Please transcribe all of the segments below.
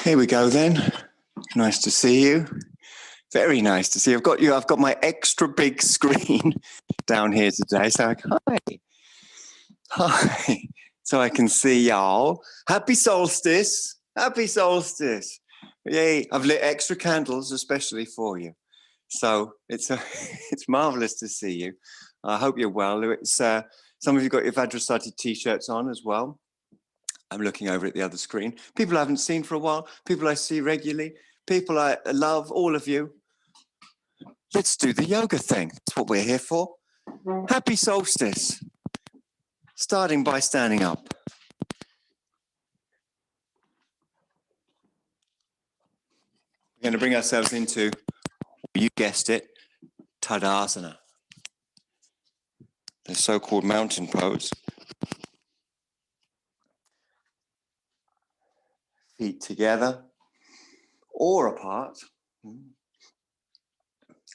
Here we go then. Nice to see you. Very nice to see you. I've got my extra big screen down here today. So hi. So I can see y'all. Happy solstice. Happy solstice. Yay. I've lit extra candles especially for you. So it's marvelous to see you. I hope you're well. It's some of you got your Prasrita t-shirts on as well. I'm looking over at the other screen. People I haven't seen for a while, people I see regularly, people I love, all of you. Let's do the yoga thing. That's what we're here for. Happy solstice. Starting by standing up. We're going to bring ourselves into, you guessed it, Tadasana. The so-called mountain pose. Feet together or apart.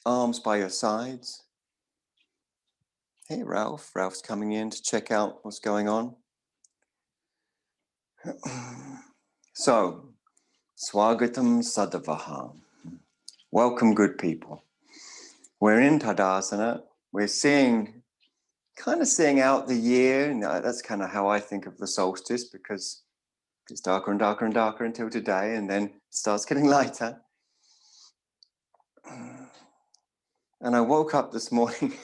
Arms by your sides. Hey, Ralph. Ralph's coming in to check out what's going on. So, Swagatam Sadavaha. Welcome, good people. We're in Tadasana. We're kind of seeing out the year. And that's kind of how I think of the solstice, because it's darker and darker and darker until today, and then it starts getting lighter. And I woke up this morning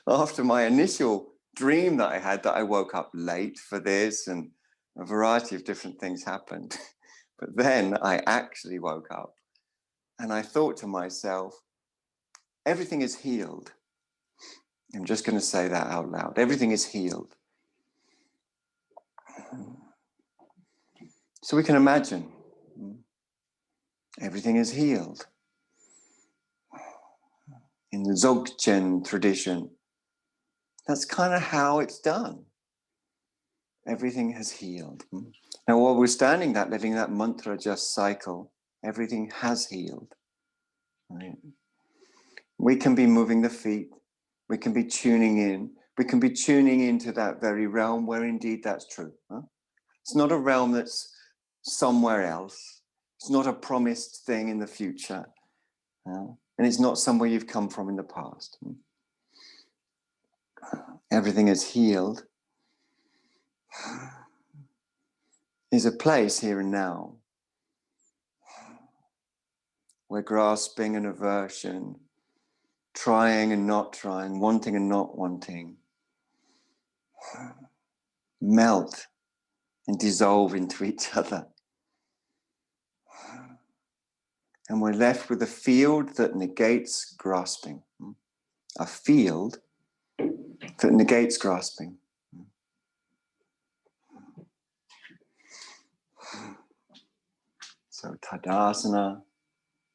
after my initial dream that I had, that I woke up late for this and a variety of different things happened. But then I actually woke up and I thought to myself, everything is healed. I'm just going to say that out loud. Everything is healed. So we can imagine everything is healed. In the Dzogchen tradition, that's kind of how it's done. Everything has healed. Now, while we're standing that, letting that mantra just cycle, everything has healed. Right? We can be moving the feet. We can be tuning in. We can be tuning into that very realm where indeed that's true. It's not a realm that's somewhere else. It's not a promised thing in the future. And it's not somewhere you've come from in the past. Everything is healed. Is a place here and now where grasping and aversion, trying and not trying, wanting and not wanting, melt and dissolve into each other. And we're left with a field that negates grasping. A field that negates grasping. So Tadasana,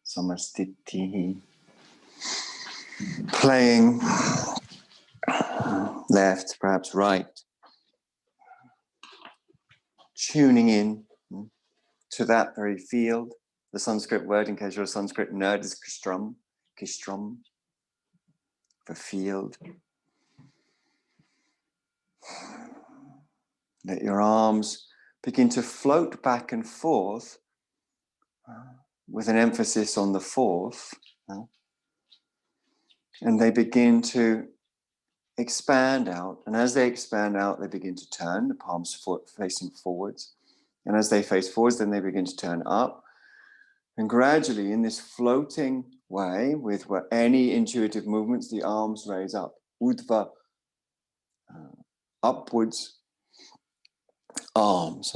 Samastiti, playing left, perhaps right, tuning in to that very field. The Sanskrit word, in case you're a Sanskrit nerd, is kistram, the field. Let your arms begin to float back and forth with an emphasis on the fourth. And they begin to expand out. And as they expand out, they begin to turn, the palms facing forwards. And as they face forwards, then they begin to turn up. And gradually, in this floating way, with any intuitive movements, the arms raise up. Urdhva, upwards, arms.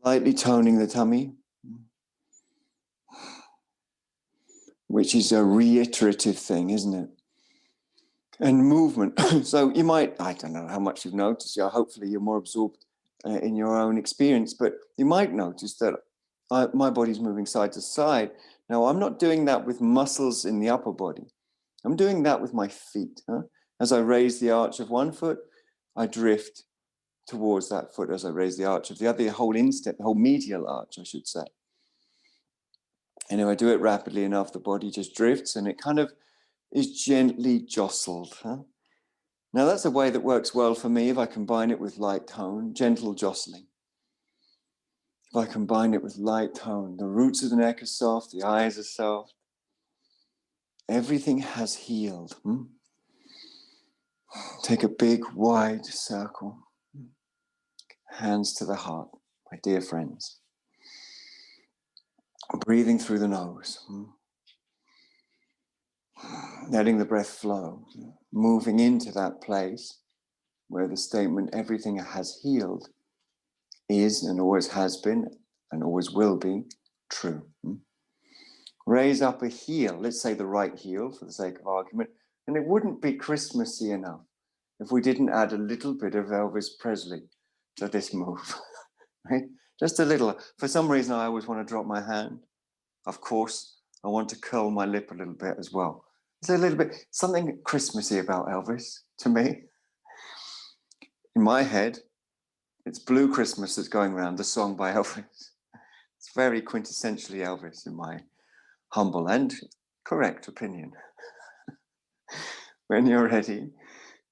Lightly toning the tummy, which is a reiterative thing, isn't it? And movement. So you might, I don't know how much you've noticed, hopefully you're more absorbed in your own experience, but you might notice that my body's moving side to side. Now, I'm not doing that with muscles in the upper body. I'm doing that with my feet. As I raise the arch of one foot, I drift towards that foot. As I raise the arch of the other, the whole instep, the whole medial arch, I should say. And if I do it rapidly enough, the body just drifts and it kind of is gently jostled. Now that's a way that works well for me if I combine it with light tone, gentle jostling. If I combine it with light tone, the roots of the neck are soft, the eyes are soft. Everything has healed. Take a big, wide circle. Hands to the heart, my dear friends. Breathing through the nose. Letting the breath flow. Moving into that place where the statement, everything has healed, is and always has been and always will be true. Raise up a heel, let's say the right heel for the sake of argument, and it wouldn't be Christmassy enough if we didn't add a little bit of Elvis Presley to this move, right? Just a little. For some reason, I always want to drop my hand. Of course, I want to curl my lip a little bit as well. There's a little bit, something Christmassy about Elvis to me. In my head, it's Blue Christmas that's going around, the song by Elvis. It's very quintessentially Elvis in my humble and correct opinion. When you're ready,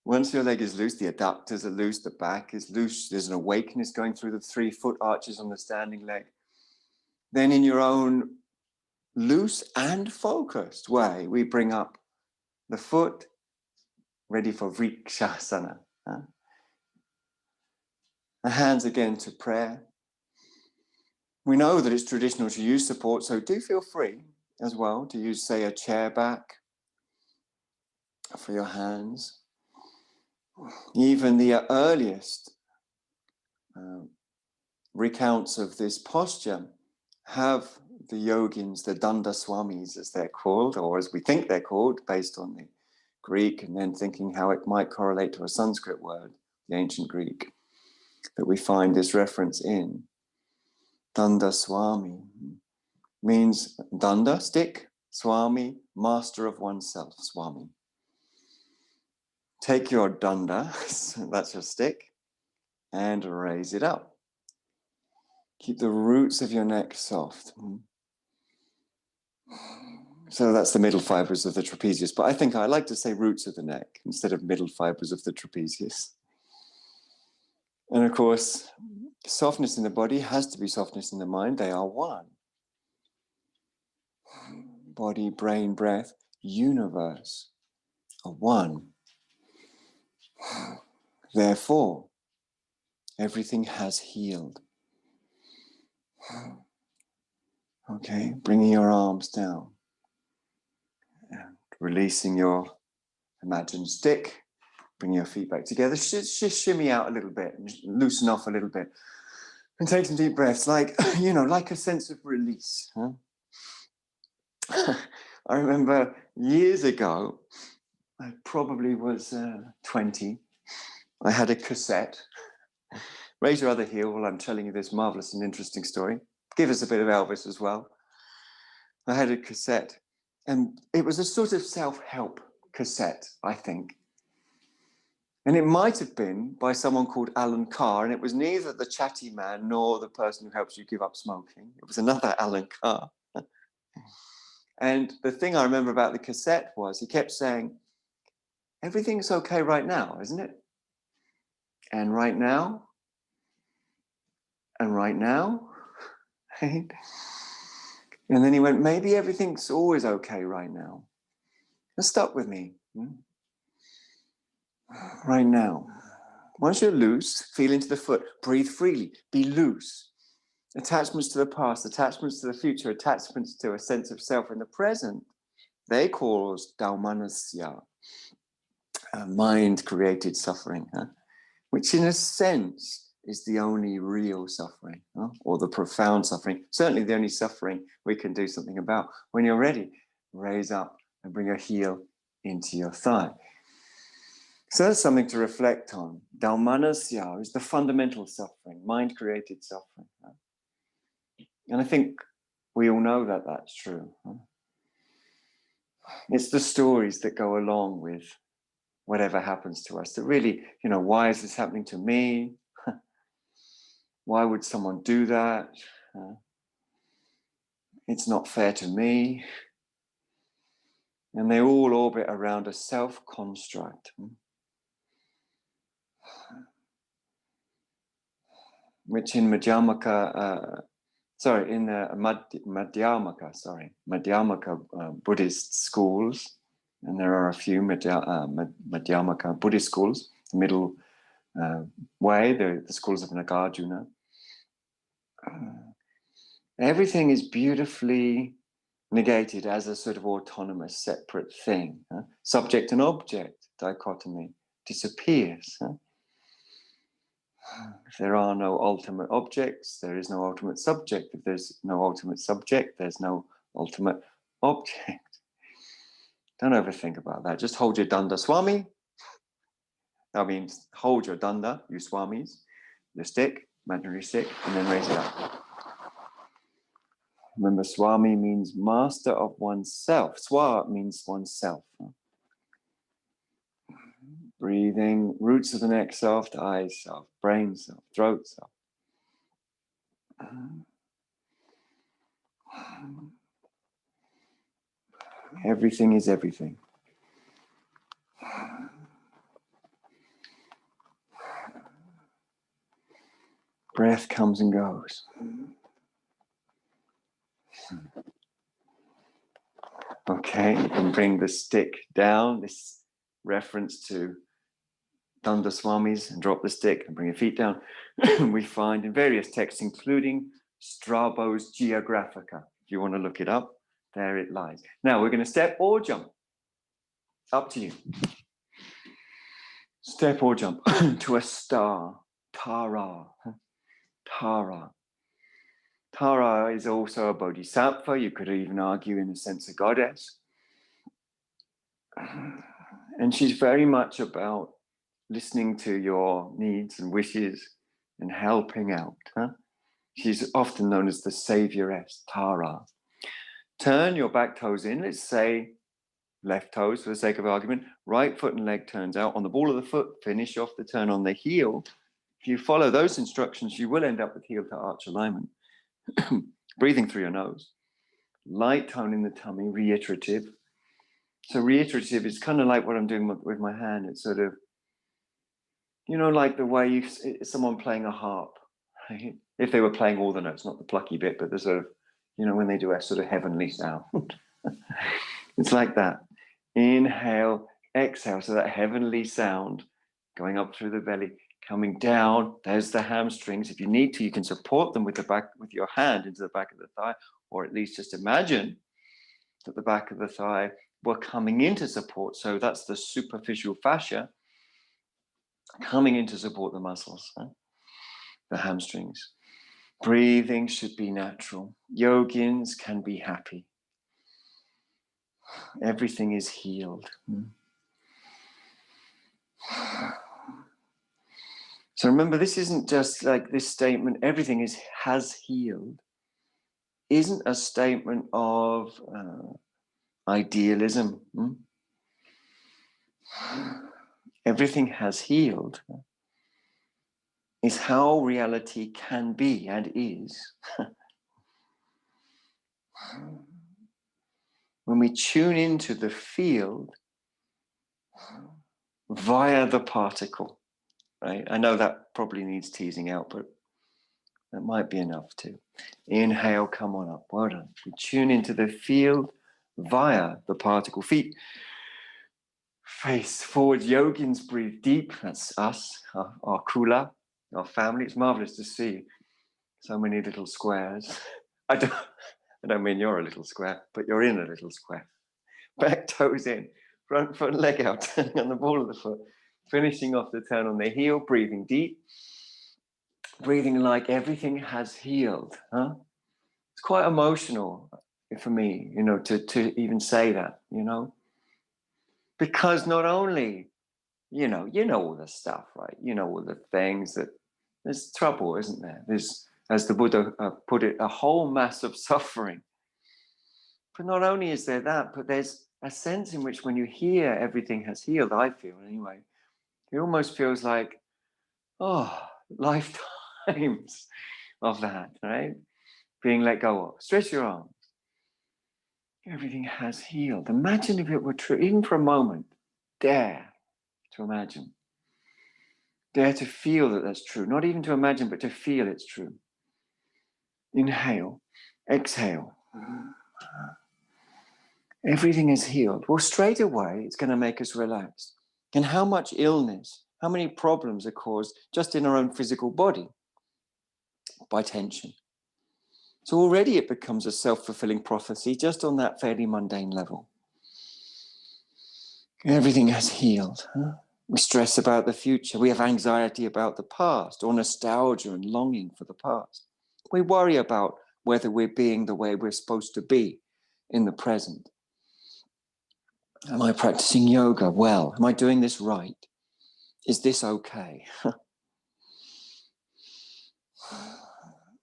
once your leg is loose, the adductors are loose, the back is loose, there's an awakeness going through the 3 foot arches on the standing leg. Then in your own loose and focused way, we bring up the foot, ready for Vrikshasana. The hands again to prayer. We know that it's traditional to use support, so do feel free as well to use, say, a chair back for your hands. Even the earliest recounts of this posture have the yogins, the Danda Swamis as they're called, or as we think they're called, based on the Greek, and then thinking how it might correlate to a Sanskrit word, the ancient Greek, that we find this reference in. Danda Swami means Danda, stick, Swami, master of oneself, Swami. Take your Danda, that's your stick, and raise it up. Keep the roots of your neck soft. So that's the middle fibers of the trapezius, but I think I like to say roots of the neck instead of middle fibers of the trapezius. And of course, softness in the body has to be softness in the mind. They are one. Body, brain, breath, universe are one. Therefore, everything has healed. Okay, bringing your arms down and releasing your imagined stick. Bring your feet back together. Just shimmy out a little bit and loosen off a little bit. And take some deep breaths, like, like a sense of release. I remember years ago, I probably was 20. I had a cassette. Raise your other heel while I'm telling you this marvelous and interesting story. Give us a bit of Elvis as well. I had a cassette, and it was a sort of self-help cassette, I think. And it might have been by someone called Alan Carr, and it was neither the chatty man nor the person who helps you give up smoking. It was another Alan Carr. And the thing I remember about the cassette was he kept saying, everything's okay right now, isn't it? And right now, and right now. And then he went, maybe everything's always okay right now. Now stop with me. Right now. Once you're loose, feel into the foot. Breathe freely. Be loose. Attachments to the past, attachments to the future, attachments to a sense of self in the present, they cause daumanasya, mind-created suffering, which in a sense is the only real suffering, or the profound suffering, certainly the only suffering we can do something about. When you're ready, raise up and bring a heel into your thigh. So that's something to reflect on. Daumanasya is the fundamental suffering, mind-created suffering. And I think we all know that that's true. It's the stories that go along with whatever happens to us that really, why is this happening to me? Why would someone do that? It's not fair to me. And they all orbit around a self-construct. which in Madhyamaka, in the Madhyamaka Buddhist schools, and there are a few Madhyamaka Buddhist schools, the middle way, the schools of Nagarjuna. Everything is beautifully negated as a sort of autonomous, separate thing. Subject and object dichotomy disappears. If there are no ultimate objects, there is no ultimate subject. If there's no ultimate subject, there's no ultimate object. Don't overthink about that. Just hold your danda swami. That means hold your danda, you swamis, the stick, imaginary stick, and then raise it up. Remember, swami means master of oneself. Swa means oneself. Breathing, roots of the neck soft, eyes soft, brain soft, throat soft. Everything is everything. Breath comes and goes. Okay, you can bring the stick down, this reference to Danda Swamis, and drop the stick and bring your feet down. We find in various texts, including Strabo's Geographica. If you want to look it up, there it lies. Now we're going to step or jump. Up to you. Step or jump to a star. Tara. Tara. Tara is also a bodhisattva. You could even argue in a sense a goddess. And she's very much about listening to your needs and wishes and helping out. She's often known as the savioress, Tara. Turn your back toes in. Let's say left toes for the sake of argument. Right foot and leg turns out. On the ball of the foot, finish off the turn on the heel. If you follow those instructions, you will end up with heel to arch alignment. Breathing through your nose. Light tone in the tummy, reiterative. So reiterative is kind of like what I'm doing with my hand. It's sort of, like the way someone playing a harp, right? If they were playing all the notes, not the plucky bit, but the sort of, when they do a sort of heavenly sound. It's like that. Inhale, exhale. So that heavenly sound going up through the belly, coming down. There's the hamstrings. If you need to, you can support them with your hand into the back of the thigh, or at least just imagine that the back of the thigh were coming into support. So that's the superficial fascia coming in to support the muscles, the hamstrings. Breathing should be natural. Yogins can be happy. Everything is healed. So remember, this isn't just like this statement, everything has healed, isn't a statement of idealism. Everything has healed is how reality can be and is. When we tune into the field via the particle, right? I know that probably needs teasing out, but that might be enough too. Inhale, come on up. Well done. We tune into the field via the particle. Feet face forward. Yogins breathe deep. That's us, our kula, our family. It's marvelous to see so many little squares. I don't mean you're a little square, but you're in a little square. Back toes in, front foot and leg out, turning on the ball of the foot, finishing off the turn on the heel, breathing deep, breathing like everything has healed. It's quite emotional for me, to even say that, because not only, you know all the stuff, right? All the things that there's trouble, isn't there? There's, as the Buddha put it, a whole mass of suffering. But not only is there that, but there's a sense in which when you hear everything has healed, I feel anyway, it almost feels like, lifetimes of that, right? Being let go of. Stretch your arms. Everything has healed. Imagine if it were true, even for a moment. Dare to imagine. Dare to feel that that's true. Not even to imagine, but to feel it's true. Inhale. Exhale. Everything is healed. Well, straight away, it's going to make us relaxed. And how much illness, how many problems are caused just in our own physical body by tension? So already it becomes a self-fulfilling prophecy just on that fairly mundane level. Everything has healed. We stress about the future. We have anxiety about the past, or nostalgia and longing for the past. We worry about whether we're being the way we're supposed to be in the present. Am I practicing yoga well? Am I doing this right? Is this okay?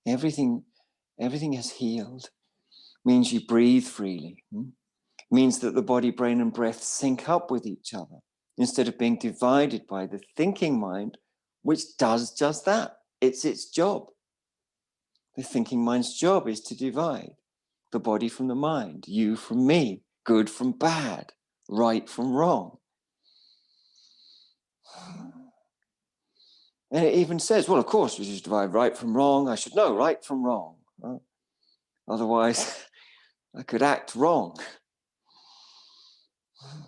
Everything has healed. Means you breathe freely. Means that the body, brain, and breath sync up with each other instead of being divided by the thinking mind, which does just that. It's its job. The thinking mind's job is to divide the body from the mind, you from me, good from bad, right from wrong. And it even says, well, of course, we should divide right from wrong. I should know right from wrong. Otherwise, I could act wrong.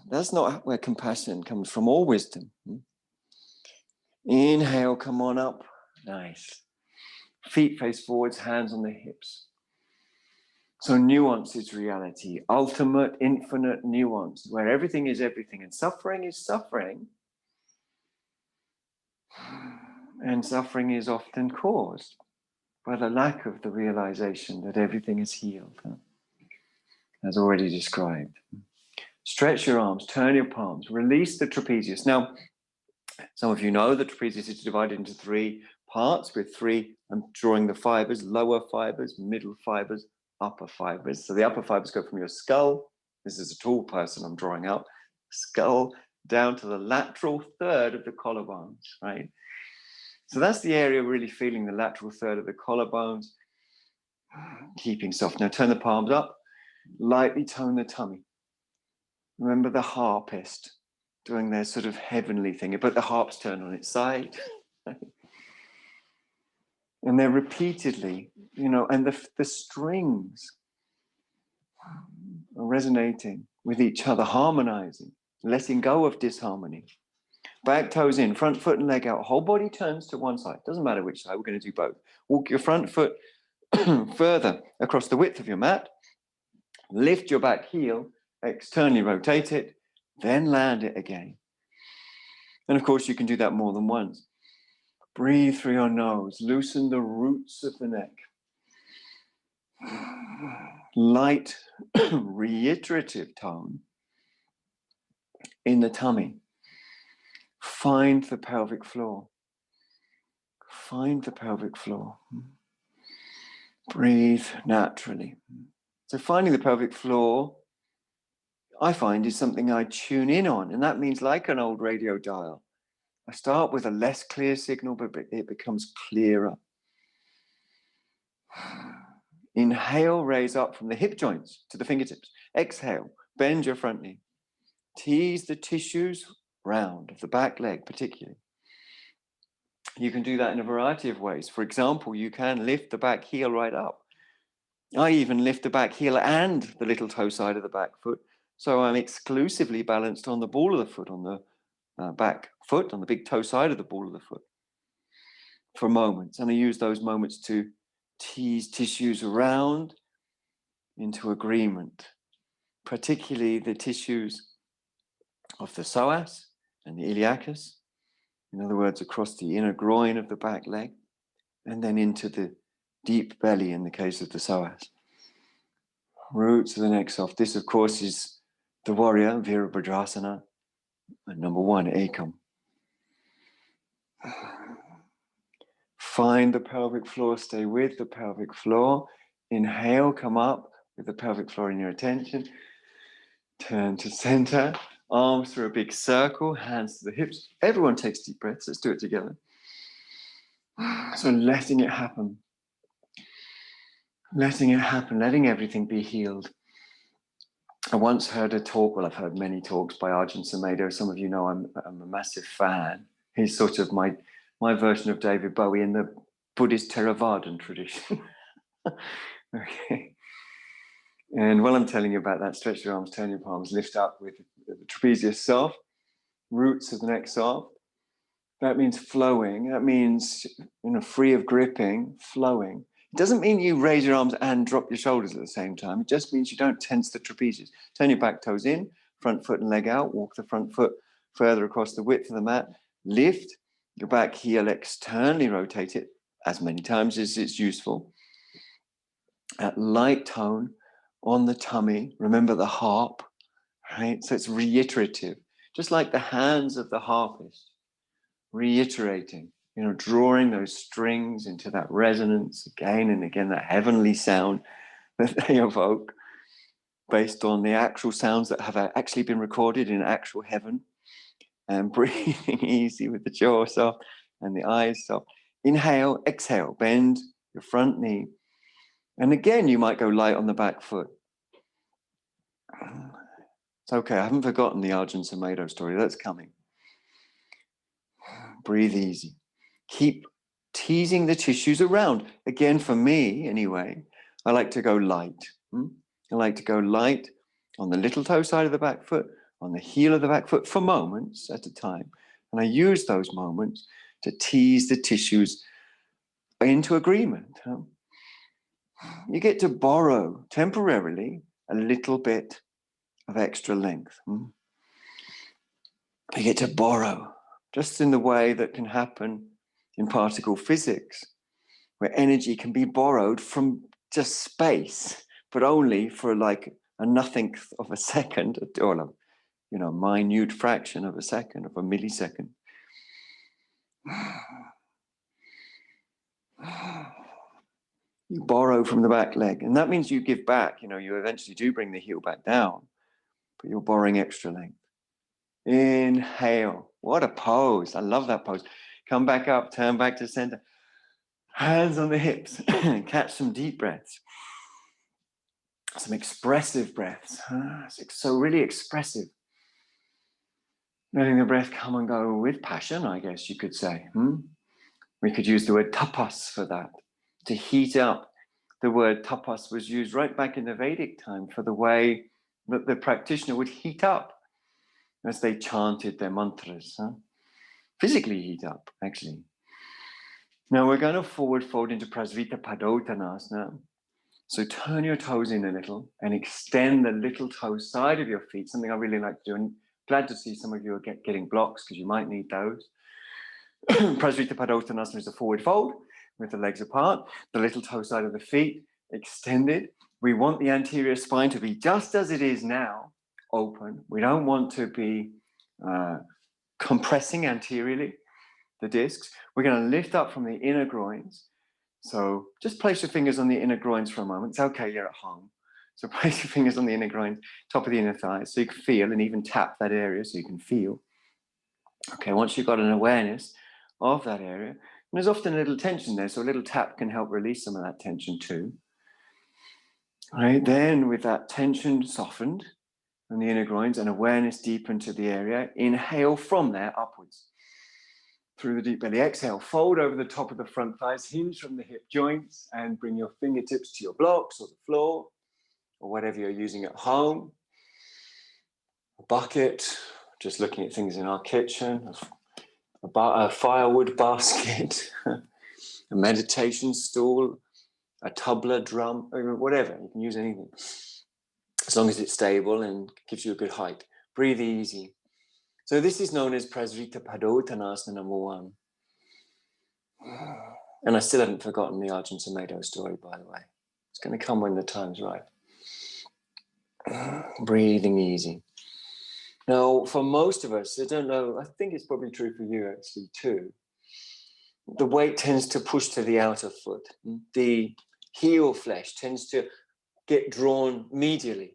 That's not where compassion comes from, or wisdom. Inhale, come on up. Nice. Feet face forwards, hands on the hips. So nuance is reality, ultimate, infinite nuance, where everything is everything and suffering is suffering. And suffering is often caused by the lack of the realization that everything is healed, as already described. Stretch your arms, turn your palms, release the trapezius. Now, some of you know the trapezius is divided into 3 parts with 3, I'm drawing the fibers, lower fibers, middle fibers, upper fibers. So the upper fibers go from your skull, this is a tall person I'm drawing out, skull down to the lateral third of the collarbones, right? So that's the area really feeling the lateral third of the collarbones, keeping soft. Now turn the palms up, lightly tone the tummy. Remember the harpist doing their sort of heavenly thing, but the harp's turned on its side. And they're repeatedly, and the strings are resonating with each other, harmonizing, letting go of disharmony. Back toes in, front foot and leg out. Whole body turns to one side. Doesn't matter which side, we're going to do both. Walk your front foot further across the width of your mat. Lift your back heel, externally rotate it, then land it again. And of course, you can do that more than once. Breathe through your nose. Loosen the roots of the neck. Light, reiterative tone in the tummy. Find the pelvic floor. Find the pelvic floor. Breathe naturally. So finding the pelvic floor, I find, is something I tune in on. And that means like an old radio dial. I start with a less clear signal, but it becomes clearer. Inhale, raise up from the hip joints to the fingertips. Exhale, bend your front knee. Tease the tissues round of the back leg particularly. You can do that in a variety of ways. For example, you can lift the back heel right up. I even lift the back heel and the little toe side of the back foot. So I'm exclusively balanced on the ball of the foot, on the back foot, on the big toe side of the ball of the foot for moments. And I use those moments to tease tissues around into agreement, particularly the tissues of the psoas and the iliacus, in other words, across the inner groin of the back leg, and then into the deep belly in the case of the psoas. Roots of the neck soft. This, of course, is the warrior, Virabhadrasana, and number 1, Ekam. Find the pelvic floor, stay with the pelvic floor. Inhale, come up with the pelvic floor in your attention. Turn to center, arms through a big circle, hands to the hips. Everyone takes deep breaths. Let's do it together. So letting it happen. Letting it happen, letting everything be healed. I once heard a talk, well, I've heard many talks by Arjun Sumedho. Some of you know I'm a massive fan. He's sort of my version of David Bowie in the Buddhist Theravadan tradition. Okay. And while I'm telling you about that, stretch your arms, turn your palms, lift up with the trapezius soft, roots of the neck soft. That means flowing. That means, free of gripping, flowing. It doesn't mean you raise your arms and drop your shoulders at the same time. It just means you don't tense the trapezius. Turn your back toes in, front foot and leg out. Walk the front foot further across the width of the mat. Lift your back heel externally, rotate it as many times as it's useful. At light tone on the tummy. Remember the harp, right? So it's reiterative, just like the hands of the harpist, reiterating, drawing those strings into that resonance again and again, that heavenly sound that they evoke based on the actual sounds that have actually been recorded in actual heaven. And breathing easy with the jaw soft and the eyes soft. Inhale, exhale, bend your front knee. And again, you might go light on the back foot. It's okay, I haven't forgotten the Arjun Tomato story. That's coming. Breathe easy. Keep teasing the tissues around. Again, for me, anyway, I like to go light. I like to go light on the little toe side of the back foot, on the heel of the back foot for moments at a time. And I use those moments to tease the tissues into agreement. You get to borrow temporarily a little bit of extra length. You get to borrow, just in the way that can happen in particle physics, where energy can be borrowed from just space, but only for like a nothingth of a second, or a minute fraction of a second, of a millisecond. You borrow from the back leg, and that means you give back. You eventually do bring the heel back down, but you're borrowing extra length. Inhale. What a pose. I love that pose. Come back up, turn back to center. Hands on the hips. Catch some deep breaths. Some expressive breaths. So really expressive. Letting the breath come and go with passion, I guess you could say. We could use the word tapas for that. To heat up. The word tapas was used right back in the Vedic time for the way that the practitioner would heat up as they chanted their mantras. Physically heat up, actually. Now we're going to forward fold into Prasavita Padottanasana. So turn your toes in a little and extend the little toe side of your feet, something I really like to do. And glad to see some of you are getting blocks because you might need those. Prasrita Padottanasana is a forward fold with the legs apart, the little toe side of the feet extended. We want the anterior spine to be just as it is now, open. We don't want to be compressing anteriorly the discs. We're going to lift up from the inner groins. So just place your fingers on the inner groins for a moment. It's okay, you're at home. So place your fingers on the inner groins, top of the inner thighs, so you can feel and even tap that area so you can feel. Okay, once you've got an awareness of that area, and there's often a little tension there, so a little tap can help release some of that tension too. Right, then with that tension softened on the inner groins and awareness deep into the area, inhale from there upwards. Through the deep belly, exhale, fold over the top of the front thighs, hinge from the hip joints, and bring your fingertips to your blocks or the floor, or whatever you're using at home. A bucket, just looking at things in our kitchen, a firewood basket, a meditation stool, a tabla drum, whatever. You can use anything, as long as it's stable and gives you a good height. Breathe easy. So this is known as Prasrita Padottanasana number 1. And I still haven't forgotten the Arjun Tomato story, by the way. It's going to come when the time's right. Breathing easy. Now, for most of us, I don't know, I think it's probably true for you actually too, the weight tends to push to the outer foot. The heel flesh tends to get drawn medially.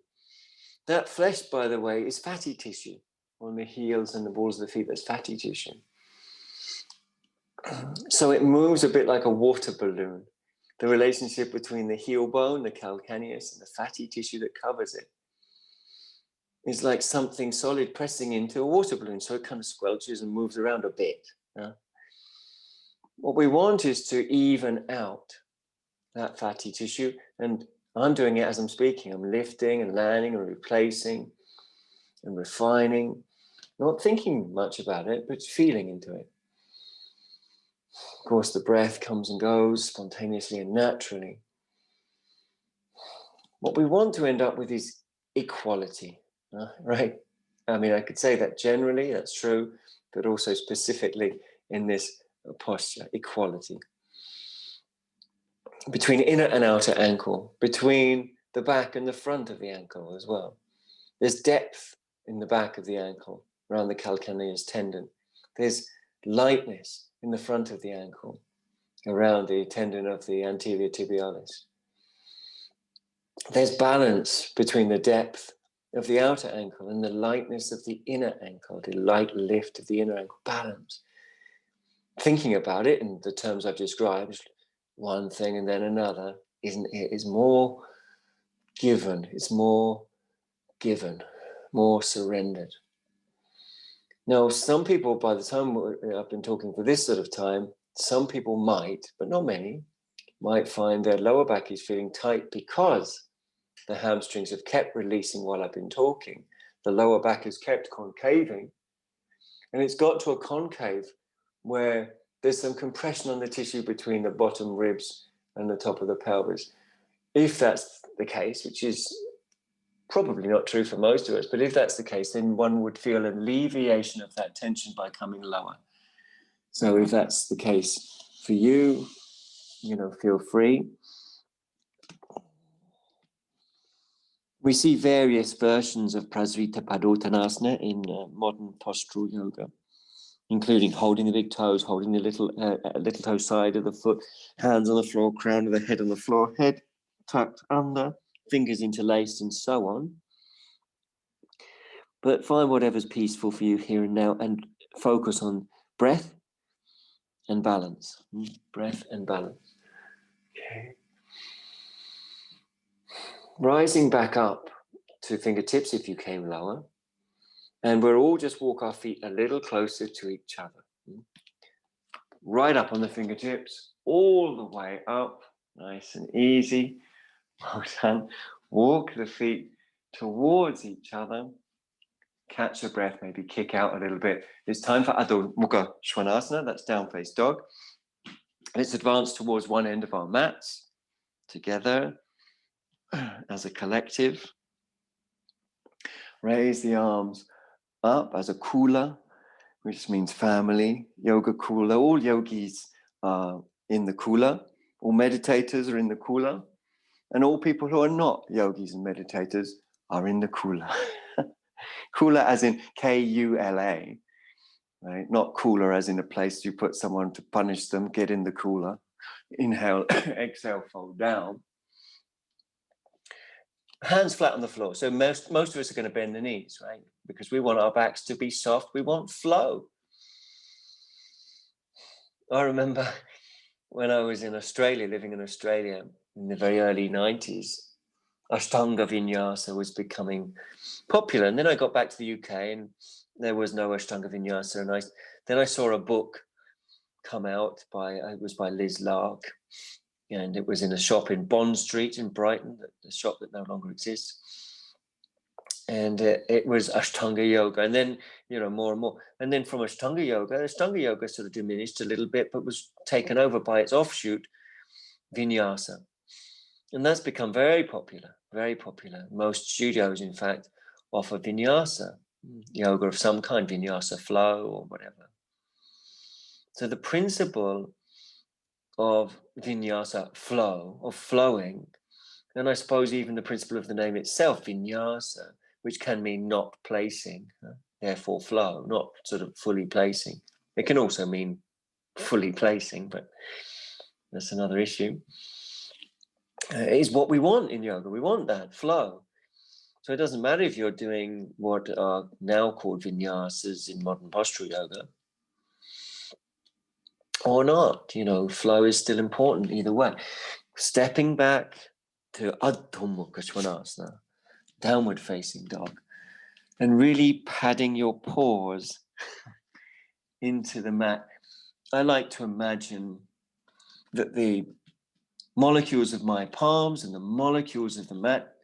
That flesh, by the way, is fatty tissue. On the heels and the balls of the feet, there's fatty tissue. So it moves a bit like a water balloon. The relationship between the heel bone, the calcaneus, and the fatty tissue that covers it. is like something solid pressing into a water balloon, so it kind of squelches and moves around a bit. What we want is to even out that fatty tissue, and I'm doing it as I'm speaking. I'm lifting and landing and replacing and refining, not thinking much about it, but feeling into it. Of course, the breath comes and goes spontaneously and naturally. What we want to end up with is equality, right? I mean, I could say that generally, that's true, but also specifically in this posture, equality. Between inner and outer ankle, between the back and the front of the ankle as well. There's depth in the back of the ankle, around the calcaneus tendon. There's lightness in the front of the ankle, around the tendon of the anterior tibialis. There's balance between the depth of the outer ankle and the lightness of the inner ankle, the light lift of the inner ankle, balance. Thinking about it in the terms I've described, one thing and then another, isn't it? Is more given. It's more given, more surrendered. Now, some people, by the time I've been talking for this sort of time, some people might, but not many, might find their lower back is feeling tight because the hamstrings have kept releasing while I've been talking. The lower back has kept concaving, and it's got to a concave where there's some compression on the tissue between the bottom ribs and the top of the pelvis. If that's the case, which is probably not true for most of us, but if that's the case, then one would feel an alleviation of that tension by coming lower. So if that's the case for you, feel free. We see various versions of Prasavita Padottanasana in modern postural yoga, including holding the big toes, holding the little toe side of the foot, hands on the floor, crown of the head on the floor, head tucked under, fingers interlaced, and so on. But find whatever's peaceful for you here and now, and focus on breath and balance. Breath and balance. Okay. Rising back up to fingertips if you came lower. And we'll all just walk our feet a little closer to each other. Right up on the fingertips, all the way up, nice and easy. Well done. Walk the feet towards each other. Catch the breath, maybe kick out a little bit. It's time for Adho Mukha Svanasana, that's down face dog. Let's advance towards one end of our mats, together as a collective. Raise the arms up as a kula, which means family, yoga kula. All yogis are in the kula, all meditators are in the kula, and all people who are not yogis and meditators are in the kula. Kula as in K-U-L-A, right? Not cooler as in a place you put someone to punish them, get in the cooler. Inhale, exhale, fold down. Hands flat on the floor. So most of us are going to bend the knees, right? Because we want our backs to be soft. We want flow. I remember when I was in Australia, living in Australia in the very early 90s, Ashtanga Vinyasa was becoming popular. And then I got back to the UK and there was no Ashtanga Vinyasa. And then I saw a book come out it was by Liz Lark. And it was in a shop in Bond Street in Brighton, the shop that no longer exists. And it was Ashtanga Yoga. And then, more and more. And then from Ashtanga Yoga sort of diminished a little bit, but was taken over by its offshoot, Vinyasa. And that's become very popular, very popular. Most studios, in fact, offer Vinyasa, yoga of some kind, Vinyasa flow or whatever. So the principle of Vinyasa flow, of flowing, and I suppose even the principle of the name itself, Vinyasa, which can mean not placing, therefore flow, not sort of fully placing. It can also mean fully placing, but that's another issue. Is what we want in yoga. We want that flow. So it doesn't matter if you're doing what are now called vinyasas in modern postural yoga or not. Flow is still important either way. Stepping back to Adho Mukha Svanasana, downward facing dog. And really padding your paws into the mat. I like to imagine that the molecules of my palms and the molecules of the mat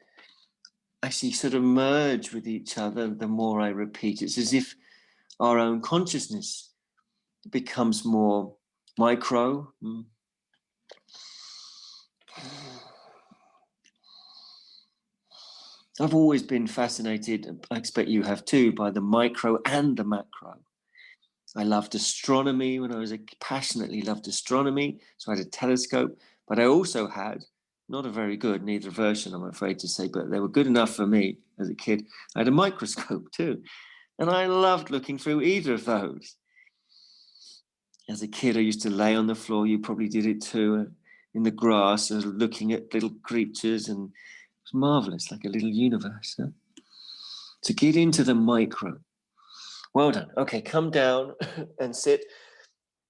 actually sort of merge with each other the more I repeat. It's as if our own consciousness becomes more micro. I've always been fascinated, I expect you have too, by the micro and the macro. I loved astronomy when I was passionately loved astronomy. So I had a telescope, but I also had, not a very good, neither version, I'm afraid to say, but they were good enough for me as a kid. I had a microscope too. And I loved looking through either of those. As a kid, I used to lay on the floor. You probably did it too, in the grass, looking at little creatures, and it was marvelous, like a little universe. Huh? To get into the micro. Well done. Okay, come down and sit.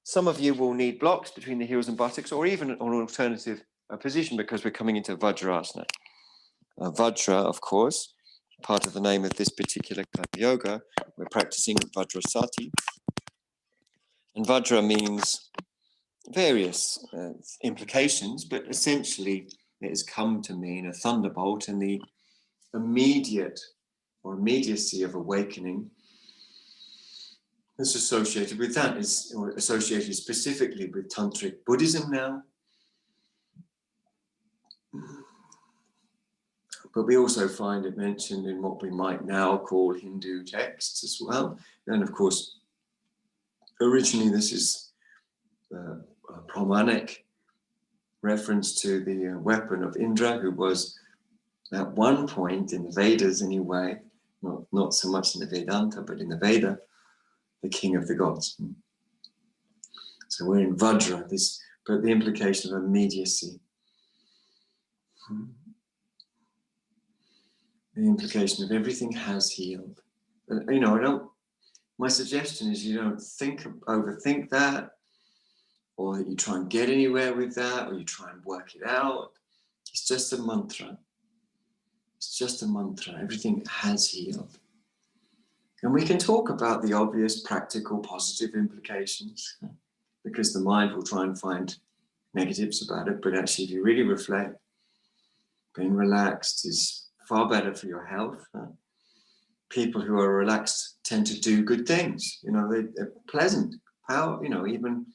Some of you will need blocks between the heels and buttocks, or even an alternative position, because we're coming into Vajrasana. Vajra, of course, part of the name of this particular kind of yoga. We're practicing Vajrasati. And Vajra means various implications, but essentially it has come to mean a thunderbolt, and the immediate or immediacy of awakening that's associated with that is associated specifically with Tantric Buddhism now. But we also find it mentioned in what we might now call Hindu texts as well. And of course, originally this is a Brahmanic reference to the weapon of Indra, who was at one point in the Vedas anyway, not so much in the Vedanta, but in the Veda, the king of the gods. So we're in Vajra, but the implication of immediacy. The implication of everything has healed. My suggestion is you don't overthink that, or that you try and get anywhere with that, or you try and work it out. It's just a mantra. It's just a mantra. Everything has healed. And we can talk about the obvious, practical, positive implications, because the mind will try and find negatives about it. But actually, if you really reflect, being relaxed is far better for your health. People who are relaxed tend to do good things. They're pleasant, even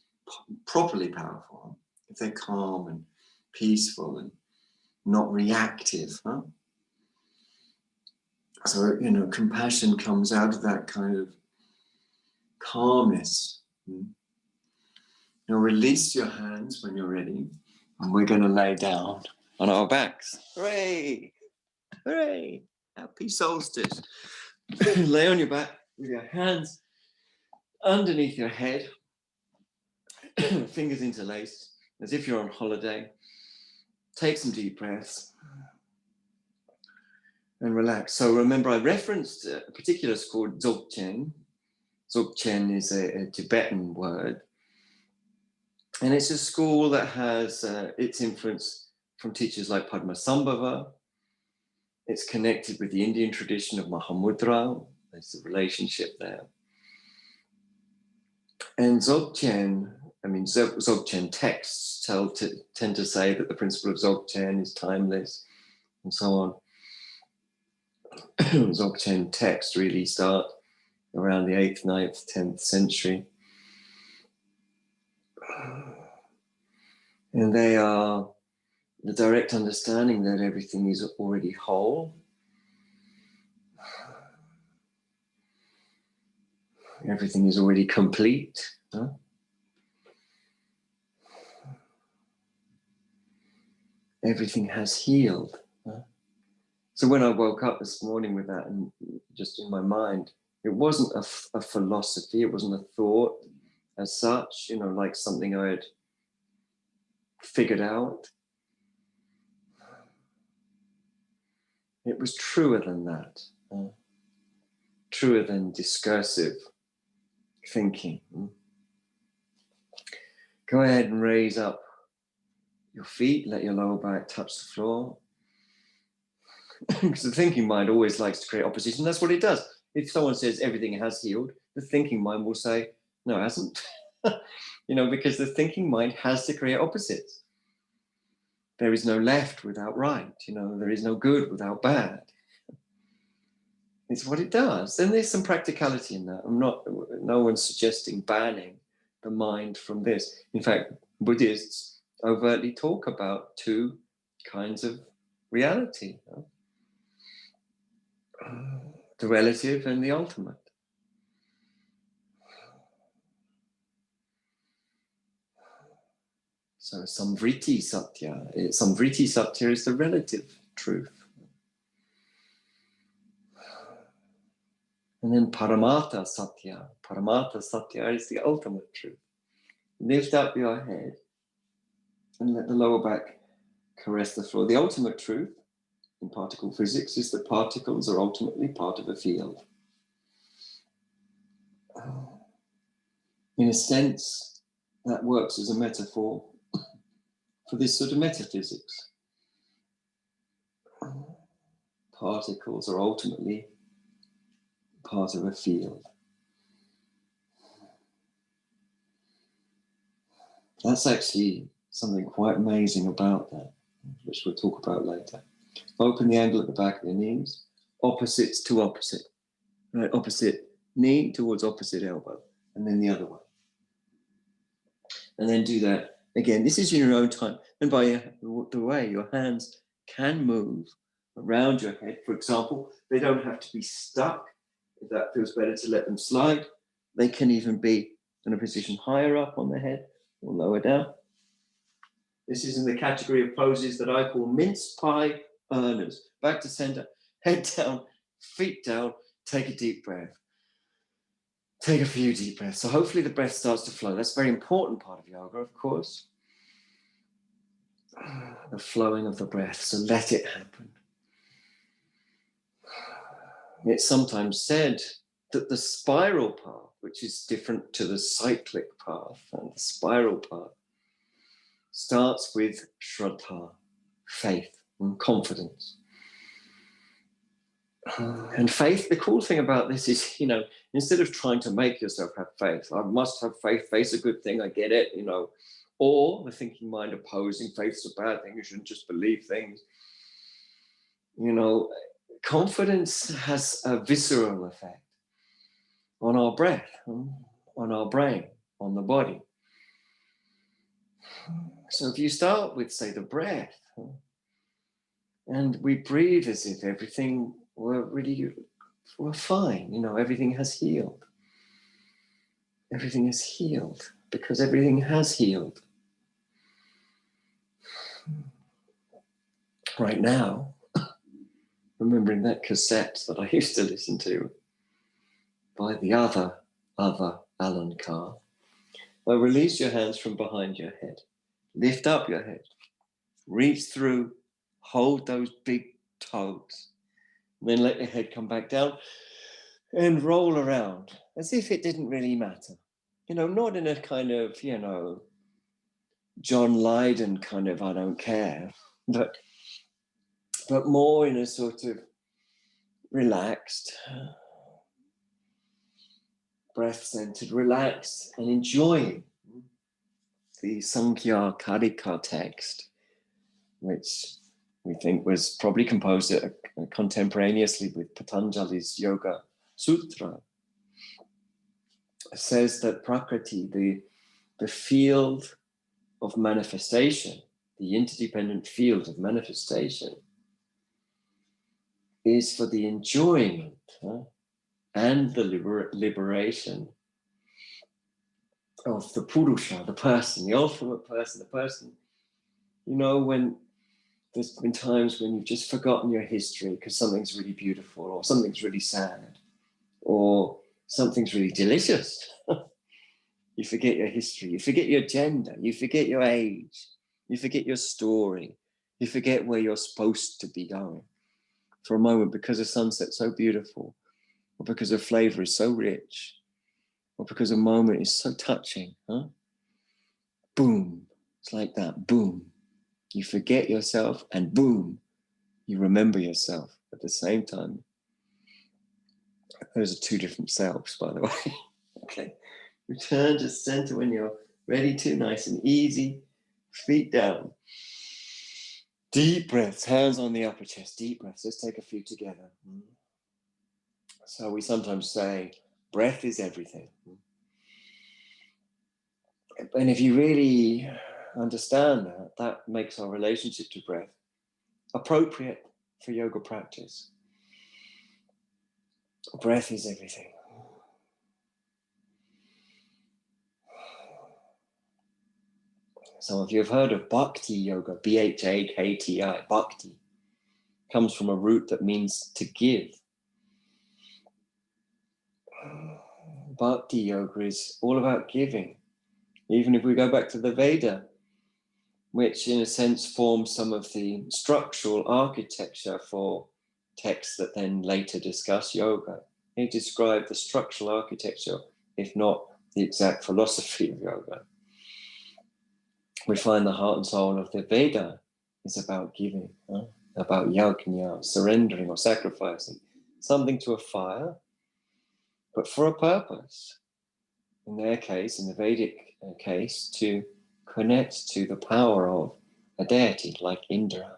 properly powerful. If they're calm and peaceful and not reactive. So, compassion comes out of that kind of calmness. Now release your hands when you're ready, and we're going to lay down on our backs. Hooray! Hooray! Happy solstice. Lay on your back with your hands underneath your head, fingers interlaced, as if you're on holiday. Take some deep breaths and relax. So remember, I referenced a particular school, Dzogchen. Dzogchen is a Tibetan word. And it's a school that has its influence from teachers like Padmasambhava. It's connected with the Indian tradition of Mahamudra. There's a relationship there. And Dzogchen texts tend to say that the principle of Dzogchen is timeless and so on. Dzogchen texts really start around the 8th, 9th, 10th century. And they are the direct understanding that everything is already whole. Everything is already complete. Everything has healed. So when I woke up this morning with that, and just in my mind, it wasn't a philosophy, it wasn't a thought as such, like something I had figured out. It was truer than that, truer than discursive thinking. Go ahead and raise up your feet, let your lower back touch the floor. Because the thinking mind always likes to create opposition. That's what it does. If someone says everything has healed, the thinking mind will say, no, it hasn't. Because the thinking mind has to create opposites. There is no left without right. There is no good without bad. It's what it does. Then there's some practicality in that. No one's suggesting banning the mind from this. In fact, Buddhists overtly talk about two kinds of reality. The relative and the ultimate. So samvriti satya. Samvriti satya is the relative truth. And then paramata satya. Paramata satya is the ultimate truth. Lift up your head and let the lower back caress the floor. The ultimate truth in particle physics is that particles are ultimately part of a field. In a sense, that works as a metaphor for this sort of metaphysics. Particles are ultimately part of a field. That's actually something quite amazing about that, which we'll talk about later. Open the angle at the back of your knees, opposites to opposite. Right, opposite knee towards opposite elbow, and then the other way. And then do that again. This is in your own time. And by the way, your hands can move around your head. For example, they don't have to be stuck. If that feels better to let them slide, they can even be in a position higher up on the head or lower down. This is in the category of poses that I call mince pie earners. Back to center, head down, feet down, take a deep breath. Take a few deep breaths. So hopefully the breath starts to flow. That's a very important part of yoga, of course. The flowing of the breath. So let it happen. It's sometimes said that the spiral path, which is different to the cyclic path, and the spiral path starts with shraddha, faith and confidence. And faith, the cool thing about this is, instead of trying to make yourself have faith, I must have faith, faith's a good thing, I get it, or the thinking mind opposing, faith's a bad thing, you shouldn't just believe things. Confidence has a visceral effect on our breath, on our brain, on the body. So if you start with, say, the breath, and we breathe as if everything were fine, everything has healed. Everything is healed because everything has healed. Right now, remembering that cassette that I used to listen to by the other Alan Carr. Well, release your hands from behind your head. Lift up your head. Reach through. Hold those big toes. Then let your head come back down and roll around as if it didn't really matter. Not in a kind of, John Lydon kind of I don't care, but more in a sort of relaxed, breath-centered, relaxed, and enjoying the Sankhya Karika text, which we think was probably composed contemporaneously with Patanjali's Yoga Sutra. It says that Prakriti, the field of manifestation, the interdependent field of manifestation, is for the enjoyment and the liberation of the Purusha, the person, the ultimate person, the person. When there's been times when you've just forgotten your history because something's really beautiful or something's really sad or something's really delicious. You forget your history, you forget your gender, you forget your age, you forget your story, you forget where you're supposed to be going for a moment because a sunset's so beautiful, or because a flavor is so rich, or because a moment is so touching. Boom. It's like that. Boom. You forget yourself and boom, You remember yourself at the same time. Those are two different selves, by the way. Okay. Return to center when you're ready to, nice and easy. Feet down. Deep breaths, hands on the upper chest, deep breaths. Let's take a few together. So we sometimes say, breath is everything. And if you really understand that, that makes our relationship to breath appropriate for yoga practice. Breath is everything. Some of you have heard of Bhakti Yoga, B-H-A-K-T-I, Bhakti. Comes from a root that means to give. Bhakti Yoga is all about giving. Even if we go back to the Veda, which in a sense forms some of the structural architecture for texts that then later discuss yoga. They describe the structural architecture, if not the exact philosophy of yoga. We find the heart and soul of the Veda is about giving, about yajna, surrendering or sacrificing, something to a fire, but for a purpose. In their case, in the Vedic case, to connect to the power of a deity like Indra.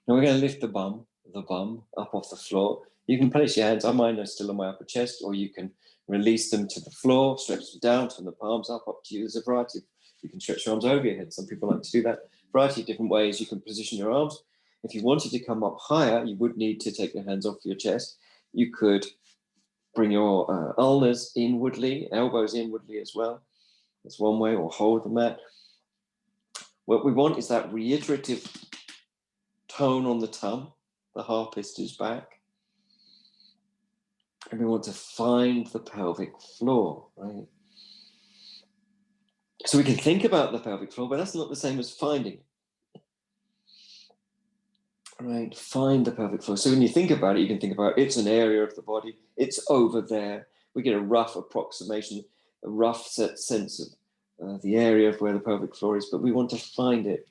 Now we're going to lift the bum up off the floor. You can place your hands, mine are still on my upper chest, or you can release them to the floor, stretch them down, turn the palms up to you. There's a variety of, you can stretch your arms over your head. Some people like to do that. Variety of different ways you can position your arms. If you wanted to come up higher, you would need to take your hands off your chest. You could bring your ulnas inwardly, elbows inwardly as well. That's one way, or hold the mat. What we want is that reiterative tone on the tongue. The harpist is back. And we want to find the pelvic floor, right? So we can think about the pelvic floor, but that's not the same as finding it. Right? Find the pelvic floor. So when you think about it, you can think about it's an area of the body. It's over there. We get a rough approximation, a rough sense of the area of where the pelvic floor is, but we want to find it.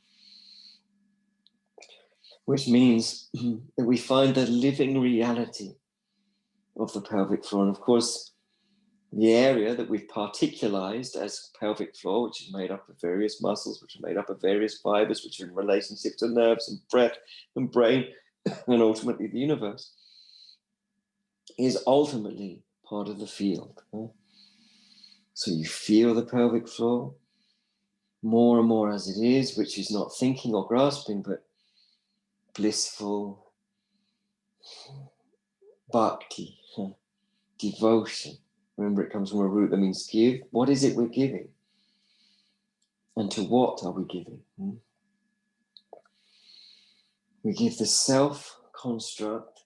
Which means that we find the living reality of the pelvic floor. And of course, the area that we've particularized as pelvic floor, which is made up of various muscles, which are made up of various fibers, which are in relationship to nerves and breath and brain, and ultimately the universe, is ultimately part of the field. So you feel the pelvic floor more and more as it is, which is not thinking or grasping, but blissful, bhakti, devotion. Remember, it comes from a root that means give. What is it we're giving? And to what are we giving? We give the self-construct,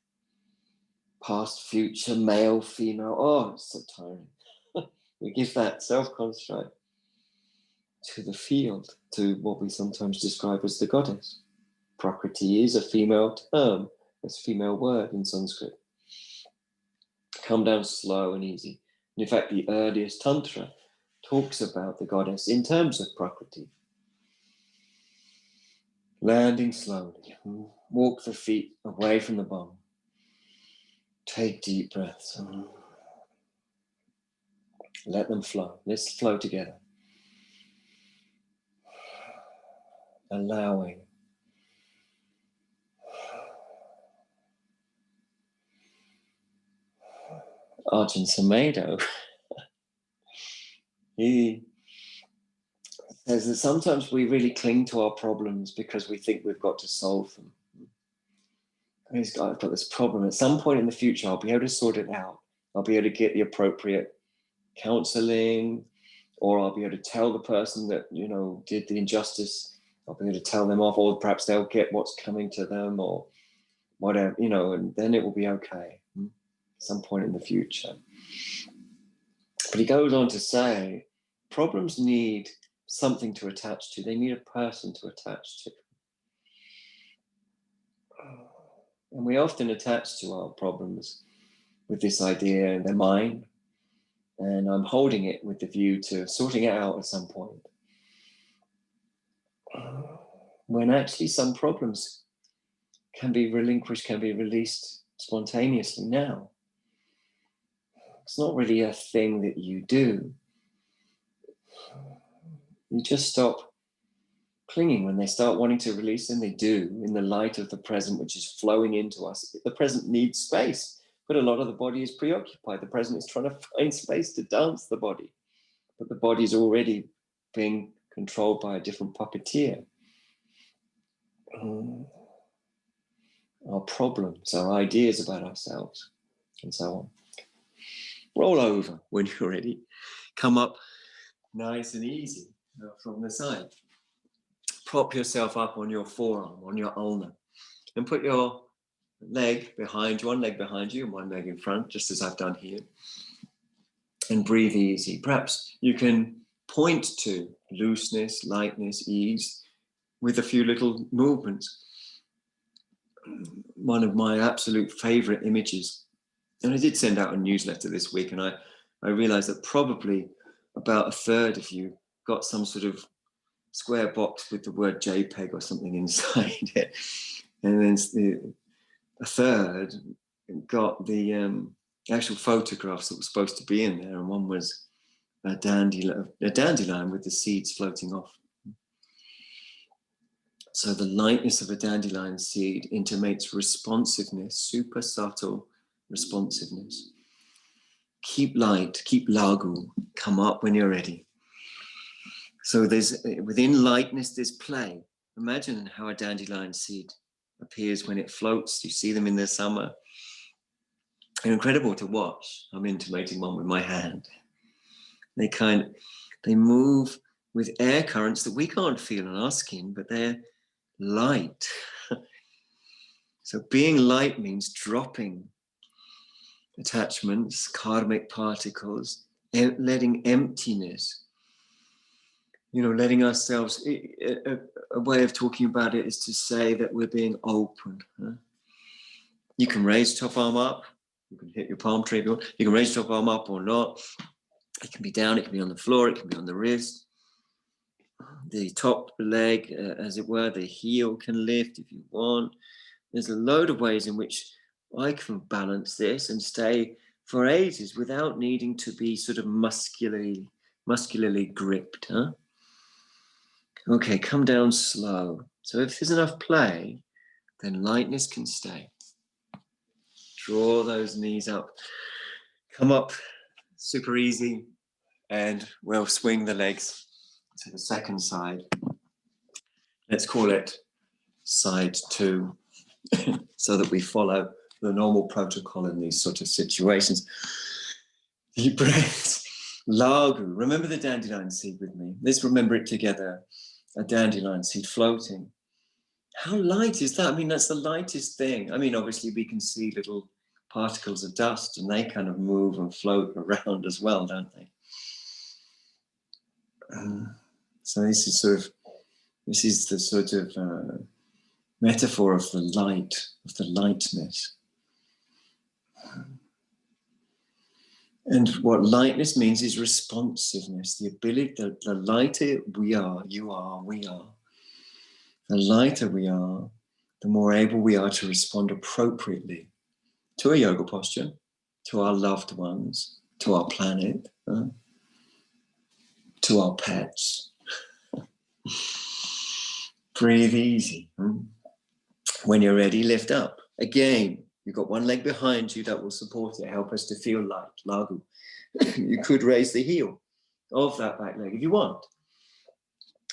past, future, male, female. Oh, it's so tiring. We give that self-construct to the field, to what we sometimes describe as the goddess. Prakriti is a female term, it's a female word in Sanskrit. Come down slow and easy. In fact, the earliest Tantra talks about the goddess in terms of Prakriti. Landing slowly. Walk the feet away from the bum. Take deep breaths. Let them flow. Let's flow together. Allowing. Arjun Samedo, he says that sometimes we really cling to our problems because we think we've got to solve them. I've got this problem. At some point in the future, I'll be able to sort it out. I'll be able to get the appropriate counseling, or I'll be able to tell the person that, did the injustice. I'll be able to tell them off, or perhaps they'll get what's coming to them, or whatever, and then it will be okay. Some point in the future. But he goes on to say, problems need something to attach to. They need a person to attach to. And we often attach to our problems with this idea, they're mine, and I'm holding it with the view to sorting it out at some point. When actually some problems can be relinquished, can be released spontaneously now. It's not really a thing that you do. You just stop clinging. When they start wanting to release, and they do, in the light of the present, which is flowing into us. The present needs space, but a lot of the body is preoccupied. The present is trying to find space to dance the body, but the body is already being controlled by a different puppeteer. Our problems, our ideas about ourselves, and so on. Roll over when you're ready. Come up nice and easy from the side. Prop yourself up on your forearm, on your ulna, and put your leg behind you, one leg behind you and one leg in front, just as I've done here. And breathe easy. Perhaps you can point to looseness, lightness, ease with a few little movements. One of my absolute favorite images, and I did send out a newsletter this week, and I realized that probably about a third of you got some sort of square box with the word JPEG or something inside it. And then a third got the actual photographs that were supposed to be in there. And one was a dandelion with the seeds floating off. So the lightness of a dandelion seed intimates responsiveness, super subtle responsiveness. Keep light, keep lagu, come up when you're ready. So there's, within lightness, there's play. Imagine how a dandelion seed appears when it floats. You see them in the summer. They're incredible to watch. I'm intimating one with my hand. They move with air currents that we can't feel on our skin, but they're light. So being light means dropping attachments, karmic particles, letting emptiness, letting ourselves, a way of talking about it is to say that we're being open. You can raise top arm up, you can hit your palm tree if you want. You can raise top arm up or not. It can be down, it can be on the floor, it can be on the wrist. The top leg, as it were, the heel can lift if you want. There's a load of ways in which I can balance this and stay for ages without needing to be sort of muscularly gripped. Okay, come down slow. So if there's enough play, then lightness can stay. Draw those knees up. Come up super easy, and we'll swing the legs to the second side. Let's call it side 2, so that we follow the normal protocol in these sort of situations. Deep breaths. Lagu. Remember the dandelion seed with me. Let's remember it together. A dandelion seed floating. How light is that? I mean, that's the lightest thing. I mean, obviously we can see little particles of dust, and they kind of move and float around as well, don't they? So this is the sort of metaphor of the light, of the lightness. And what lightness means is responsiveness, the ability, the lighter we are, you are, we are. The lighter we are, the more able we are to respond appropriately to a yoga posture, to our loved ones, to our planet, to our pets. Breathe easy. When you're ready, lift up. Again, you've got one leg behind you that will support it, help us to feel light, lagu. You could raise the heel of that back leg if you want.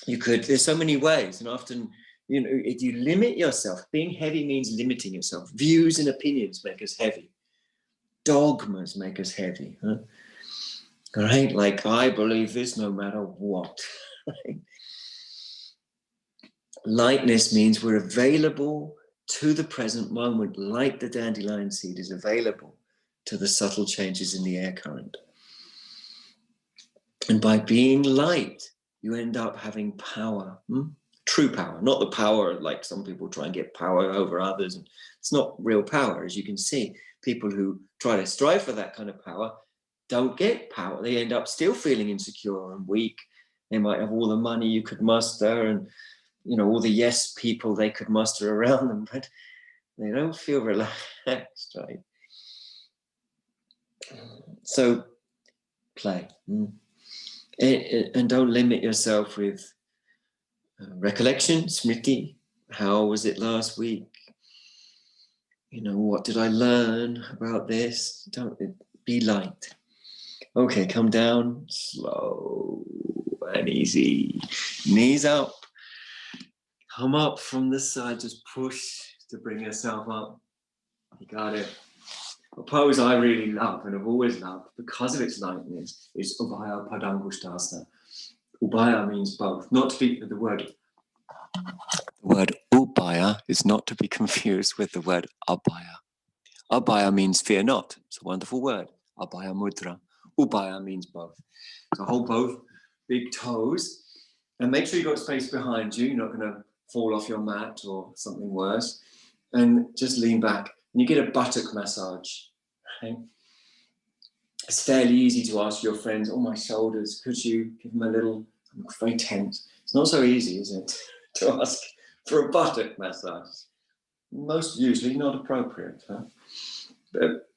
You could, there's so many ways, and often, if you limit yourself, being heavy means limiting yourself. Views and opinions make us heavy. Dogmas make us heavy. Right? Like, I believe this no matter what. Right? Lightness means we're available to the present moment, like the dandelion seed is available to the subtle changes in the air current. And by being light, you end up having power, true power, not the power like some people try and get power over others. It's not real power, as you can see. People who try to strive for that kind of power don't get power. They end up still feeling insecure and weak. They might have all the money you could muster and all the yes people they could muster around them, but They don't feel relaxed, right? So play. And don't limit yourself with recollection, smriti. How was it last week? What did I learn about this? Don't be light. Okay, come down, slow and easy. Knees up. Come up from the side, just push to bring yourself up. You got it. A pose I really love and have always loved because of its lightness is Ubhaya Padangusthasana. Ubhaya means both. Not to be the word Ubhaya is not to be confused with the word Abhaya. Abhaya means fear not. It's a wonderful word. Abhaya mudra. Ubhaya means both. So hold both big toes and make sure you've got space behind you. You're not going to fall off your mat or something worse. And just lean back. And you get a buttock massage. Okay? It's fairly easy to ask your friends, oh, my shoulders, could you give them a little, I'm very tense. It's not so easy, is it, to ask for a buttock massage? Most usually not appropriate. Huh? But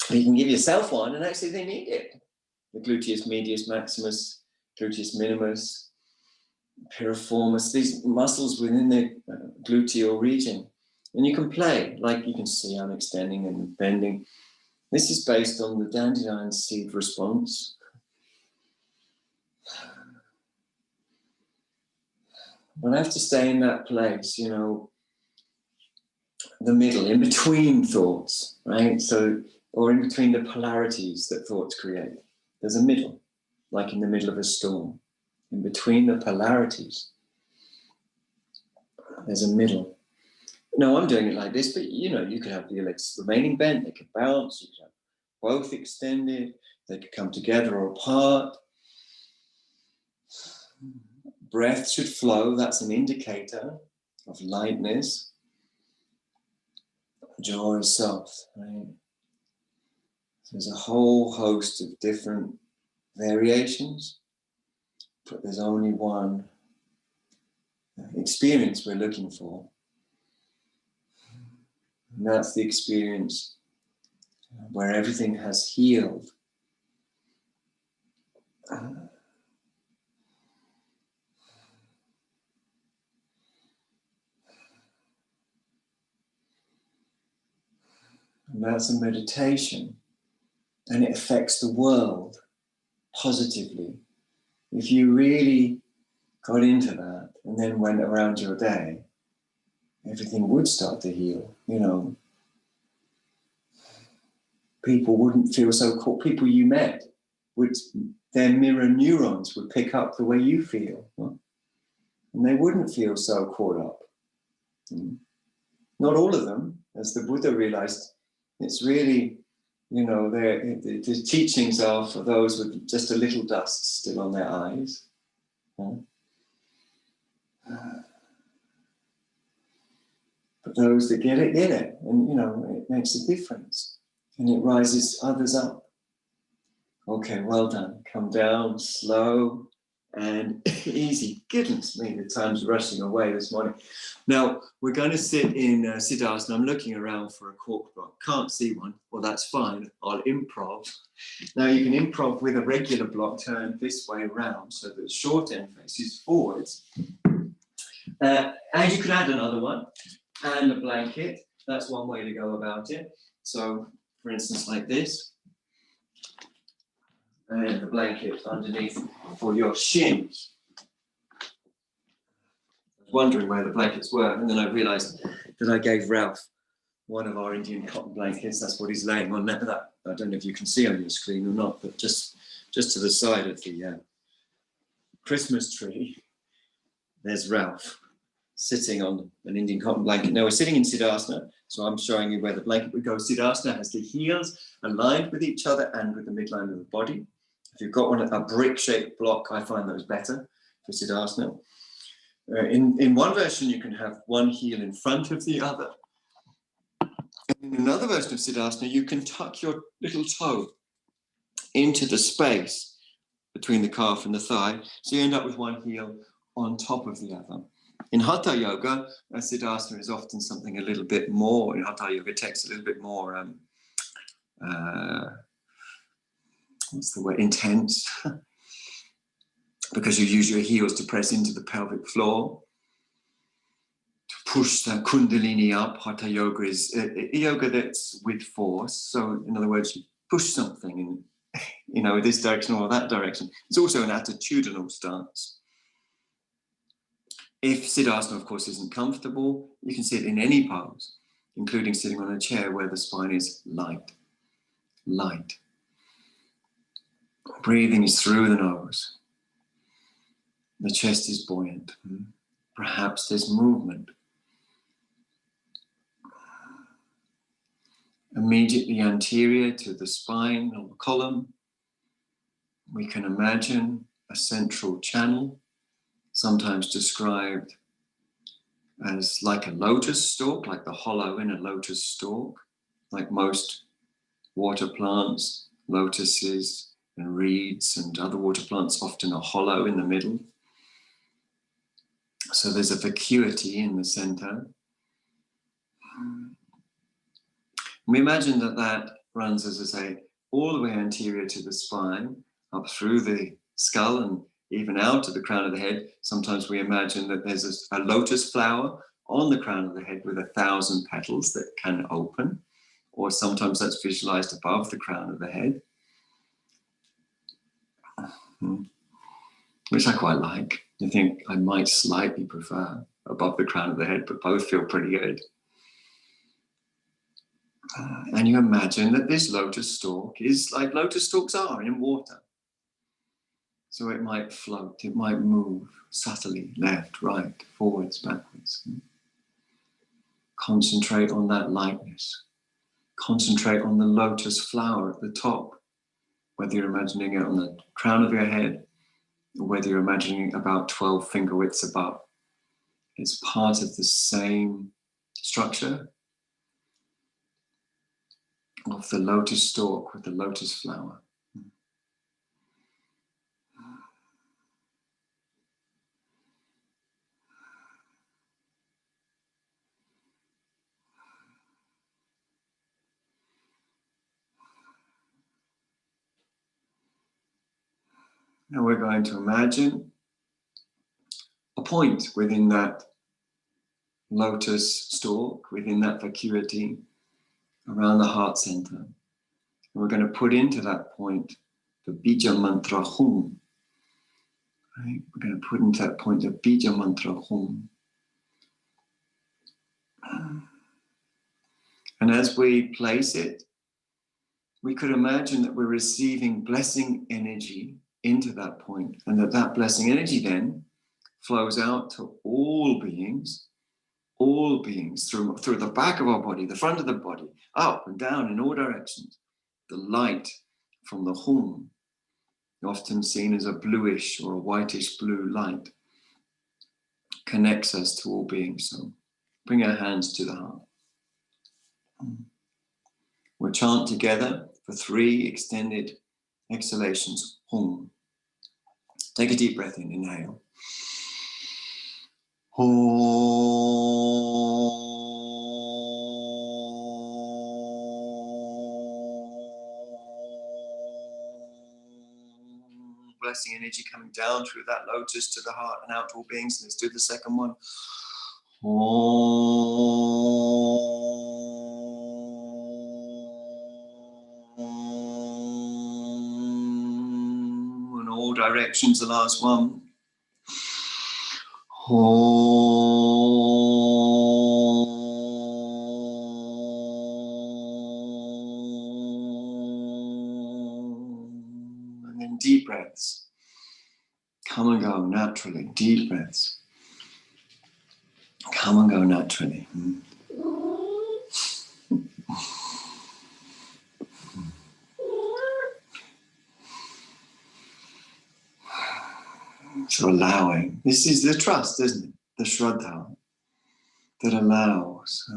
you can give yourself one, and actually they need it. The gluteus medius maximus, gluteus minimus, piriformis, these muscles within the gluteal region. And you can play, like you can see I'm extending and bending. This is based on the dandelion seed response. But I have to stay in that place, the middle, in between thoughts, right? So, or in between the polarities that thoughts create. There's a middle, like in the middle of a storm. In between the polarities, there's a middle. No, I'm doing it like this, but you could have the legs remaining bent, they could bounce, you could have both extended, they could come together or apart. Breath should flow, that's an indicator of lightness. Jaw is soft, right? There's a whole host of different variations, but there's only one experience we're looking for. And that's the experience where everything has healed. And that's a meditation, and it affects the world positively. If you really got into that and then went around your day, everything would start to heal, People wouldn't feel so caught. People you met, their mirror neurons would pick up the way you feel. Huh? And they wouldn't feel so caught up. Not all of them, as the Buddha realized. It's really, the teachings are for those with just a little dust still on their eyes. But those that get it. And, it makes a difference. And it rises others up. Okay, well done. Come down, slow and easy. Goodness me, the time's rushing away this morning. Now, we're going to sit in Siddhasana. I'm looking around for a cork block. Can't see one. Well, that's fine. I'll improv. Now, you can improv with a regular block turned this way around so that the short end faces forwards. And you can add another one and a blanket. That's one way to go about it. So, for instance, like this. And the blanket underneath for your shins. I was wondering where the blankets were, and then I realized that I gave Ralph one of our Indian cotton blankets. That's what he's laying on there. That, I don't know if you can see on your screen or not, but just to the side of the Christmas tree, there's Ralph sitting on an Indian cotton blanket. Now we're sitting in Siddhasana, so I'm showing you where the blanket would go. Siddhasana has the heels aligned with each other and with the midline of the body. If you've got a brick-shaped block, I find those better for Siddhasana. In one version, you can have one heel in front of the other. And in another version of Siddhasana, you can tuck your little toe into the space between the calf and the thigh, so you end up with one heel on top of the other. In Hatha Yoga, Siddhasana is often something a little bit more, in Hatha Yoga text, a little bit more, what's the word, intense. Because you use your heels to press into the pelvic floor, to push that kundalini up. Hatha Yoga is a yoga that's with force. So in other words, you push something in, this direction or that direction. It's also an attitudinal stance. If Siddhasana, of course, isn't comfortable, you can sit in any pose, including sitting on a chair where the spine is light. Breathing is through the nose. The chest is buoyant. Perhaps there's movement. Immediately anterior to the spine or the column, we can imagine a central channel, sometimes described as like a lotus stalk, like the hollow in a lotus stalk, like most water plants, lotuses and reeds and other water plants, often a hollow in the middle. So there's a vacuity in the center. We imagine that runs, as I say, all the way anterior to the spine, up through the skull and even out to the crown of the head. Sometimes we imagine that there's a lotus flower on the crown of the head with 1,000 petals that can open, or sometimes that's visualized above the crown of the head, which I quite like. I think I might slightly prefer above the crown of the head, but both feel pretty good. And you imagine that this lotus stalk is like lotus stalks are in water. So it might float, it might move subtly, left, right, forwards, backwards. Concentrate on that lightness. Concentrate on the lotus flower at the top, whether you're imagining it on the crown of your head, or whether you're imagining about 12 finger widths above. It's part of the same structure of the lotus stalk with the lotus flower. Now we're going to imagine a point within that lotus stalk, within that vacuity, around the heart center. And we're going to put into that point the bija mantra hum. Right? We're going to put into that point the bija mantra hum. And as we place it, we could imagine that we're receiving blessing energy into that point, and that blessing energy then flows out to all beings through the back of our body, the front of the body, up and down in all directions. The light from the hum, often seen as a bluish or a whitish blue light, connects us to all beings. So bring our hands to the heart. We'll chant together for 3 extended exhalations. Hum. Take a deep breath in, inhale. Blessing energy coming down through that lotus to the heart and out to all beings. Let's do the second one. In all directions, the last one. And then deep breaths. Come and go naturally. Deep breaths. Come and go naturally. So allowing. This is the trust, isn't it? The Shraddha that allows,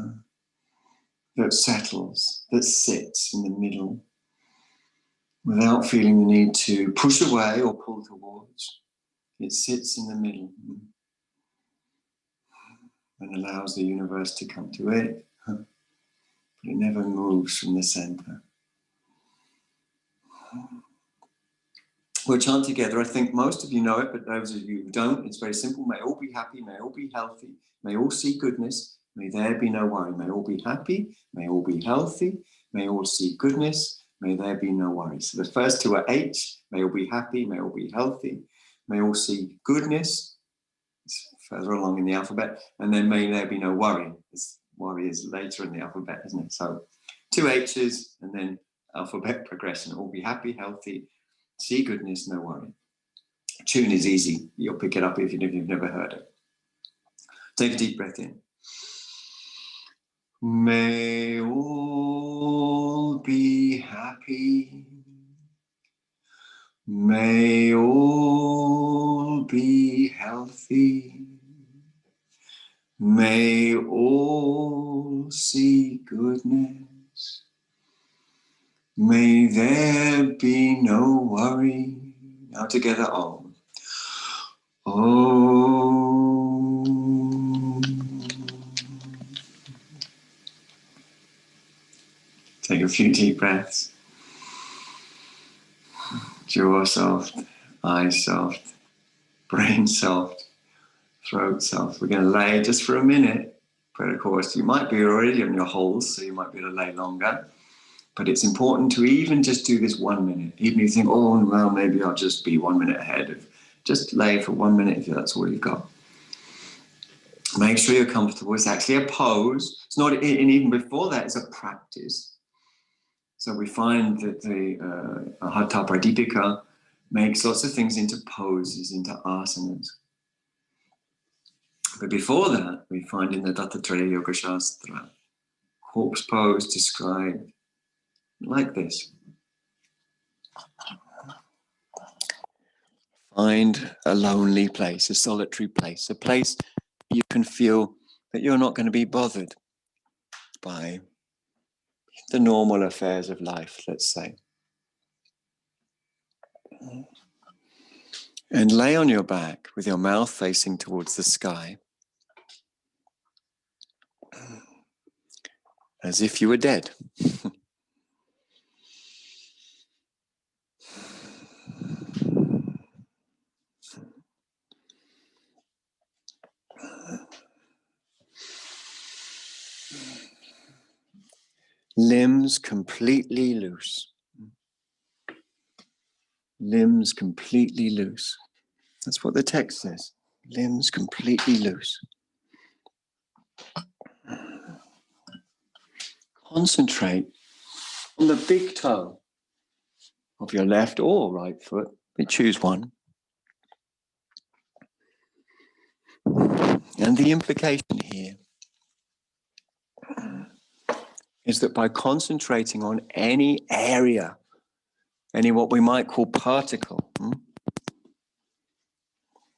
that settles, that sits in the middle without feeling the need to push away or pull towards. It sits in the middle. and allows the universe to come to it. But it never moves from the center. We'll chant together. I think most of you know it, but those of you who don't, it's very simple. May all be happy, may all be healthy, may all see goodness, may there be no worry. May all be happy, may all be healthy, may all see goodness, may there be no worry. So the first two are H, may all be happy, may all be healthy, may all see goodness. It's further along in the alphabet, and then may there be no worry. This worry is later in the alphabet, isn't it? So two H's and then alphabet progression. All be happy, healthy, see goodness, no worry. Tune is easy. You'll pick it up even if you've never heard it. Take a deep breath in. May all be happy. May all be healthy. May all see goodness. May there be no worry. Now together, Om. Om. Take a few deep breaths. Jaw soft, eyes soft, brain soft, throat soft. We're going to lay just for a minute. But of course, you might be already on your holes, so you might be able to lay longer. But it's important to even just do this 1 minute. Even if you think, oh, well, maybe I'll just be 1 minute ahead. Just lay for 1 minute if that's all you've got. Make sure you're comfortable. It's actually a pose. It's not, and even before that, it's a practice. So we find that the Hatha Pradipika makes lots of things into poses, into asanas. But before that, we find in the Dattatreya Yoga Shastra, corpse pose described like this. Find a lonely place, a solitary place, a place you can feel that you're not going to be bothered by the normal affairs of life, let's say. And lay on your back with your mouth facing towards the sky, as if you were dead. Limbs completely loose. Limbs completely loose. That's what the text says. Limbs completely loose. Concentrate on the big toe of your left or right foot, but choose one. And the implication here is that by concentrating on any area, any what we might call particle,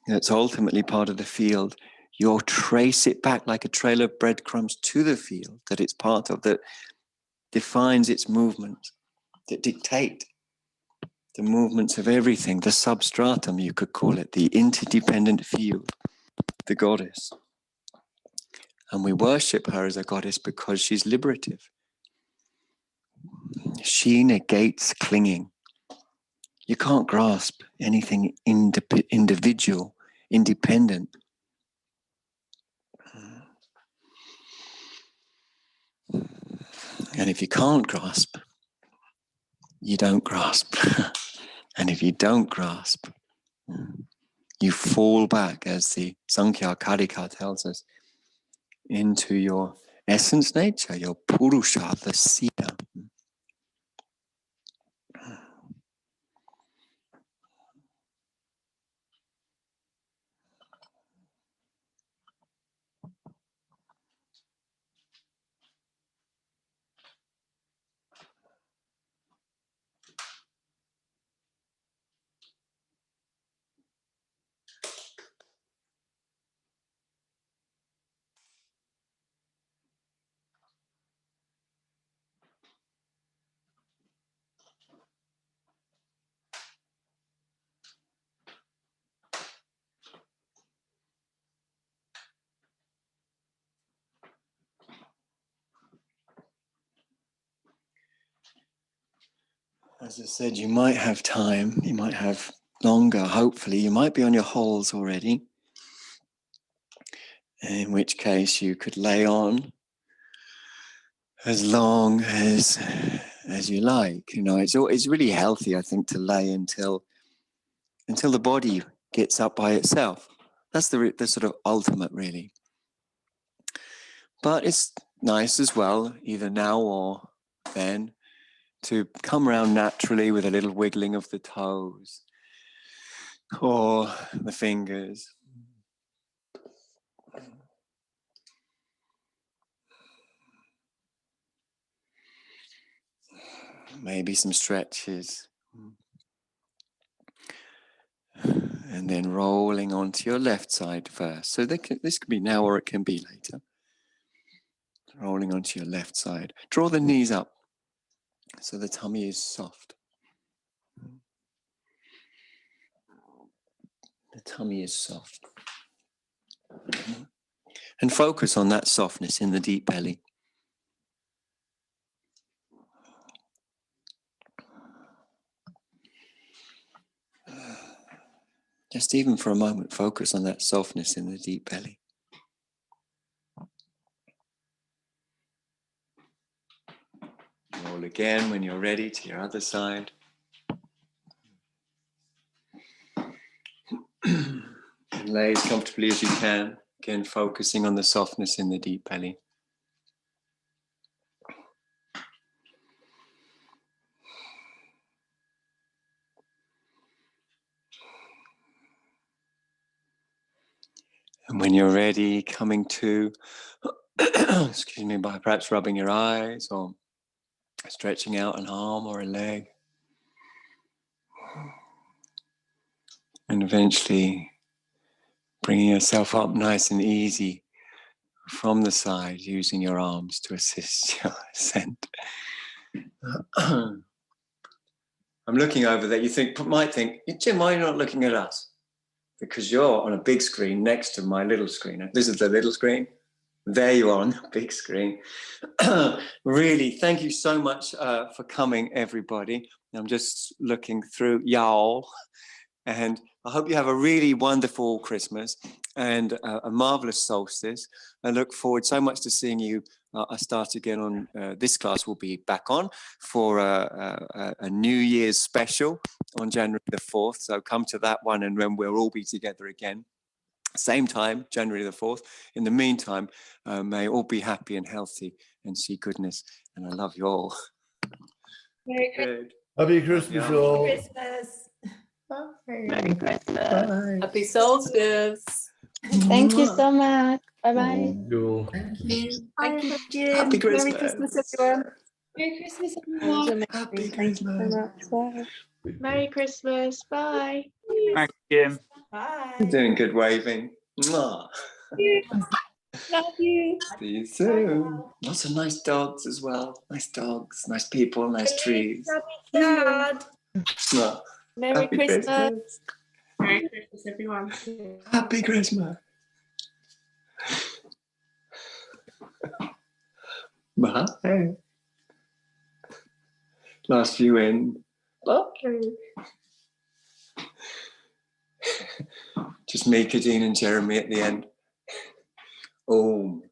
that's ultimately part of the field, you'll trace it back like a trail of breadcrumbs to the field that it's part of, that defines its movement, that dictate the movements of everything, the substratum, you could call it, the interdependent field, the goddess. And we worship her as a goddess because she's liberative. She negates clinging. You can't grasp anything individual, independent. And if you can't grasp, you don't grasp. And if you don't grasp, you fall back, as the Sankhya Karika tells us, into your essence nature, your Purusha, the seer. As I said, you might have time, you might have longer, hopefully. You might be on your holes already. In which case you could lay on as long as you like. You know, it's really healthy, I think, to lay until the body gets up by itself. That's the sort of ultimate, really. But it's nice as well, either now or then, to come around naturally with a little wiggling of the toes or the fingers. Maybe some stretches. And then rolling onto your left side first. So this can be now or it can be later. Rolling onto your left side. Draw the knees up so the tummy is soft. The tummy is soft. And focus on that softness in the deep belly. Just even for a moment, focus on that softness in the deep belly. Roll again when you're ready to your other side. And lay as comfortably as you can. Again, focusing on the softness in the deep belly. And when you're ready, coming to, excuse me, by perhaps rubbing your eyes or stretching out an arm or a leg. And eventually bringing yourself up nice and easy from the side, using your arms to assist your ascent. I'm looking over there. You might think, Jim, why are you not looking at us? Because you're on a big screen next to my little screen. This is the little screen. There you are on the big screen. Really, thank you so much for coming, everybody. I'm just looking through y'all. And I hope you have a really wonderful Christmas and a marvelous solstice. I look forward so much to seeing you. I start again on, this class will be back on for a New Year's special on January the 4th. So come to that one and then we'll all be together again. Same time, January the 4th. In the meantime, may all be happy and healthy and see goodness. And I love you all. Merry Happy Christmas, all. Christmas. Merry Christmas. Bye. Happy solstice. Thank you so much. Bye-bye. Oh, cool. Thank you. Thank you, Jim. Happy Christmas. Merry Christmas, everyone. Merry Christmas, That everyone. was amazing. Happy Thank you so Christmas. much. Bye. Merry Christmas. Bye. Thanks, Jim. Bye. You're doing good waving. Mwah. Love you. See you soon. Lots of nice dogs as well. Nice dogs, nice people, nice trees. Dad. Mwah. Merry Happy Christmas. Merry Christmas, everyone. Happy Christmas. Bye. Last few in. Bye. Just me, Kadeen and Jeremy at the end. Oh.